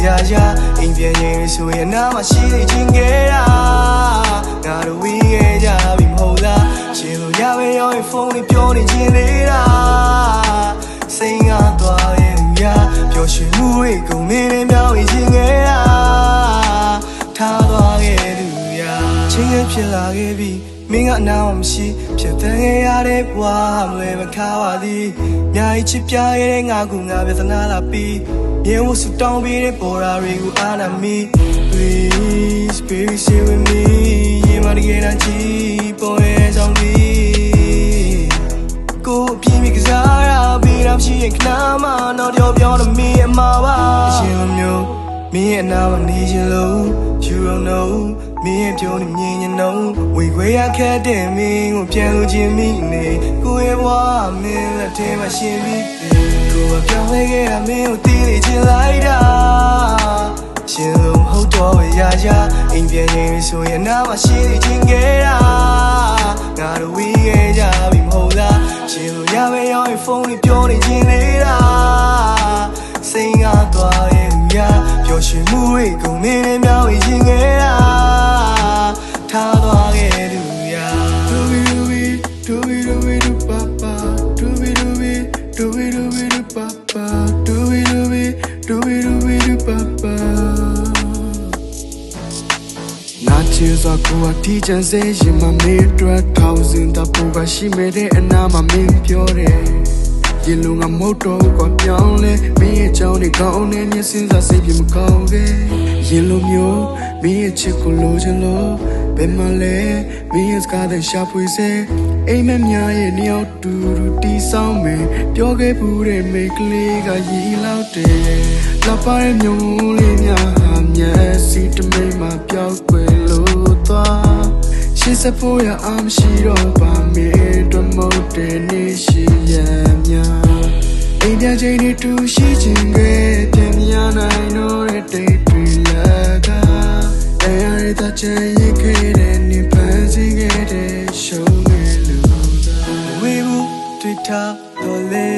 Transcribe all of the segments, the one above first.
ရာရာအိမ်ပြန်ရင်ဆိုရင်နားမရှိသေးခြင်းကြတာငါတို့ဝေးခဲ့ကြပြီမဟုတ်လားရှင်လို့ရပဲရောဖုန်းလေးပြောနေခြင်းလေးတာစိတ်ငါသွားရဲ့ရာပျော်ရွှင်မှုတွေကုန်နေနေမြောက်ခြင်းကြတာထားသွားခဲ့သူရာချင်းရဖြစ်လာခဲ့ပြီမင်းကအနာမရှိဖြစ်တဲ့ရတဲ့ဘွားမလဲမခါပါသည်မြိုင်ချစ်ပြရတဲ့ငါကငါပြဿနာလာပြီးမြေဝဆူတောင်းပြီးတဲ့ပေါ်ရာတွေကိုအာနာမီ Please baby stay with me ရေမတကယ်တမ်းချီပေါ်ရဲ့ဆောင်ပြီးကိုအပြင်းမိကစားရပြီးတော့ရှိရင်ခဏမှတော့ပြောတော့မင်းရဲ့မှာပါအရှင်လိုမျိုးမင်းရဲ့အနာမနေချင်လို့ You don't know မင်းရဲ့ပြောနေမြင်ရင်တော့ဝေခွေရခဲ့တဲ့မင်းကိုပြန်လို့ခြင်းမိနေကိုရဲ့ဘဝမင်းလက်ထဲမှာရှင်ပြီးကိုကပြောင်းလဲခဲ့တာမင်းကိုတီးနေချင်လိုက်တာရှင်လို့ဟုတ်တော့ရာရာအိမ်ပြန်ရင်ဆိုရင်နားမရှိသေးခြင်းကြတာငါတို့ဝေးခဲ့ကြပြီမဟုတ်လားရှင်လို့ရပဲရောဖုန်းလေးပြောနေခြင်းလေးတာစိတ်ငါသွားရဲ့ရာပျော်ရွှင်မှုတွေကုန်နေနေမြောက်ခြင်းကြတာထားသွားခဲ့သူရာ Do we do we do we do papa Do we do we do we do we do papa Do we do we do we do we do papa နာချီစွာကိုအထီးချမ်းစေရင်မမေးတွေ့ထောင်စင်တပူကရှိမဲ့တဲ့အနာမမင်းပြောတယ်ရေလုံငါမဟုတ်တော့ကွာပြောင်းလဲမင်းရဲ့ချောင်းတွေကောင်းနေမျက်စင်းစားစိတ်ပြမကောင်းခဲ့ရေလုံမျိုးမင်းရဲ့ချစ်ကိုလိုချင်လို့ဘယ်မှာလဲမင်းရဲ့စကားတဲ့ရှာဖွေစေအိမ်မများရဲ့နှစ်ယောက်တူတူတီးဆောင်မယ်ပြောခဲ့ဘူးတဲ့မိတ်ကလေးကရီလောက်တယ်လာပါရဲ့မျိုးလေးများဟာမျက်စိတမိတ်မှာပျောက်ွယ်လို့သွားရှေ့ဆက်ဖို့ရအောင်ရှိတော့ပါမင်းတို့မဟုတ်တဲ့နေရှိရများအိမ်ပြန်ချိန်တွေတူရှိခြင်းကပြန်ရနိုင်တော့တဲ့တိတ်တွေလည်းကတရားရတဲ့ချင်ရခဲ့တဲ့နေပန်းစီခဲ့တဲ့ရှုံးငယ်လို့သာဝေဘူးတွေ့ထားတော့လေ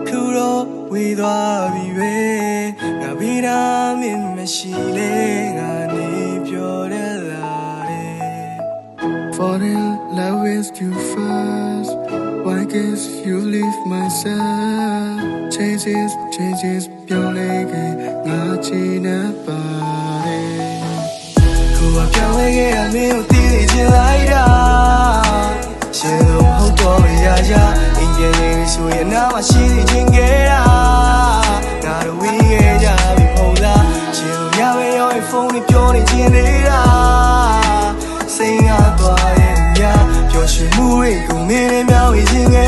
ခုတော့ဝေသွားပြီပဲငါပြီးတာမင်းမရှိလေငါနေပြောတယ်လားFall in love with you first Why can't you leave myself Changes ပြောလိုက်ခဲ့ငါချင်တဲ့ပါတယ်ကိုကပြောင်းလဲခဲ့ရမင်းကိုတီးနေချင်လိုက်တာရှင်လို့ဟုတ်တော့ရာရာအိမ်ပြန်ရင်ဆိုရင်နားမရှိသေးခြင်းကြတာငါတို့ဝေးခဲ့ကြပြီမဟုတ်လားရှင်လို့ရပဲရောဖုန်းလေးပြောနေခြင်းလေးတာစိတ်ငါသွားရဲ့များပျော်ရွှင်မှုတွေကုန်နေနေမြောက်ခြင်းကြ